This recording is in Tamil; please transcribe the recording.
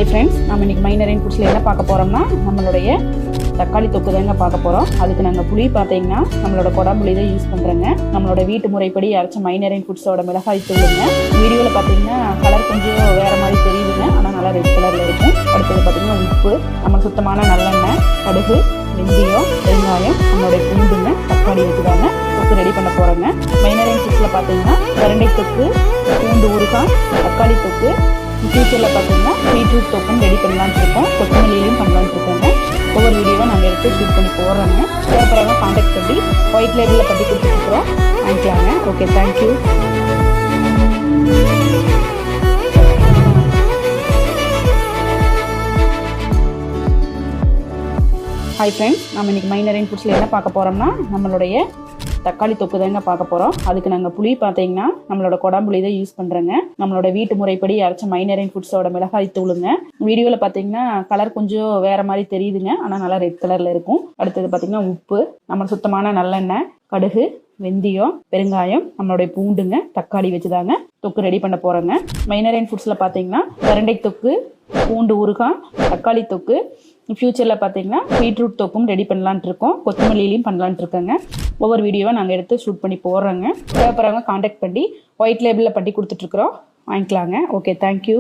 ஹாய் ஃப்ரெண்ட்ஸ், நம்ம இன்றைக்கி மைனரின் ஃபுட்ஸில் என்ன பார்க்க போகிறோம்னா நம்மளுடைய தக்காளி தொக்கு தாங்க பார்க்க போகிறோம். அதுக்கு நாங்கள் புளி பார்த்தீங்கன்னா நம்மளோட கொடாம்புளி தான் யூஸ் பண்ணுறோங்க. நம்மளோட வீட்டு முறைப்படி அரைச்ச மைனரின் ஃபுட்ஸோட மிளகாய் தூளுங்க. வீடியோவில் பார்த்தீங்கன்னா கலர் கொஞ்சம் வேறு மாதிரி தெரியுதுங்க, ஆனால் நல்லா ரெட் கலரில் இருக்கும். அடுத்தது பார்த்தீங்கன்னா உப்பு, நம்ம சுத்தமான நல்லெண்ணெய், கடுகு, வெந்தயம், வெங்காயம், நம்மளுடைய பூண்டுங்க, தக்காளி வச்சுதாங்க தொக்கு ரெடி பண்ண போகிறோங்க. மைனரின் ஃபுட்ஸில் பார்த்தீங்கன்னா பிரண்டை தொக்கு, பூண்டு ஊறுகாய், தக்காளி தொக்கு, ஃபியூச்சரில் பார்த்தீங்கன்னா பீட்ரூட் தொக்கும் ரெடி பண்ணலான்னு இருக்கோம். கொத்தமல்லியிலையும் பண்ணலான்னு இருக்கோங்க. ஒவ்வொரு வீடியோவை நாங்கள் எடுத்து ஷூட் பண்ணி போடுறோங்க. தேவைப்படுறவங்க கான்டாக்ட் பண்ணி ஒயிட் லேபிளில் பண்ணி கொடுத்துருக்குறோம், வாங்கிக்கலாங்க. Okay, thank you. ஹாய் ஃப்ரெண்ட்ஸ், நம்ம இன்றைக்கி மைனரின் ஃபுட்ஸில் என்ன பார்க்க போகிறோம்னா நம்மளுடைய தக்காளி தொக்கு தாங்க பார்க்க போகிறோம். அதுக்கு நாங்கள் புளி பார்த்தீங்கன்னா நம்மளோட கொடாம்புளி தான் யூஸ் பண்ணுறோங்க. நம்மளோட வீட்டு முறைப்படி அரைச்ச மைனரின் ஃபுட்ஸோட மிளகாய் தூளுங்க. வீடியோவில் பார்த்தீங்கன்னா கலர் கொஞ்சம் வேறு மாதிரி தெரியுதுங்க, ஆனால் நல்லா ரெட் கலரில் இருக்கும். அடுத்தது பார்த்தீங்கன்னா உப்பு, நம்ம சுத்தமான நல்லெண்ணெய், கடுகு, வெந்தயம், பெருங்காயம், நம்மளுடைய பூண்டுங்க, தக்காளி வச்சுதாங்க தொக்கு ரெடி பண்ண போகிறோங்க. மைனரின் ஃபுட்ஸில் பார்த்தீங்கன்னா பிரண்டை தொக்கு, பூண்டு ஊறுகாய், தக்காளி தொக்கு, ஃபியூச்சரில் பார்த்தீங்கன்னா பீட்ரூட் தொக்கும் ரெடி பண்ணலான்ட்டு இருக்கோம். கொத்தமல்லியிலையும் பண்ணலான்ட்டு இருக்கோங்க. ஒவ்வொரு வீடியோவை நாங்கள் எடுத்து ஷூட் பண்ணி போடுறோங்க. தேவைப்படுறவங்க கான்டாக்ட் பண்ணி ஒயிட் லேபிளில் பண்ணி கொடுத்துட்ருக்குறோம், வாங்கிக்கலாங்க. Okay, thank you.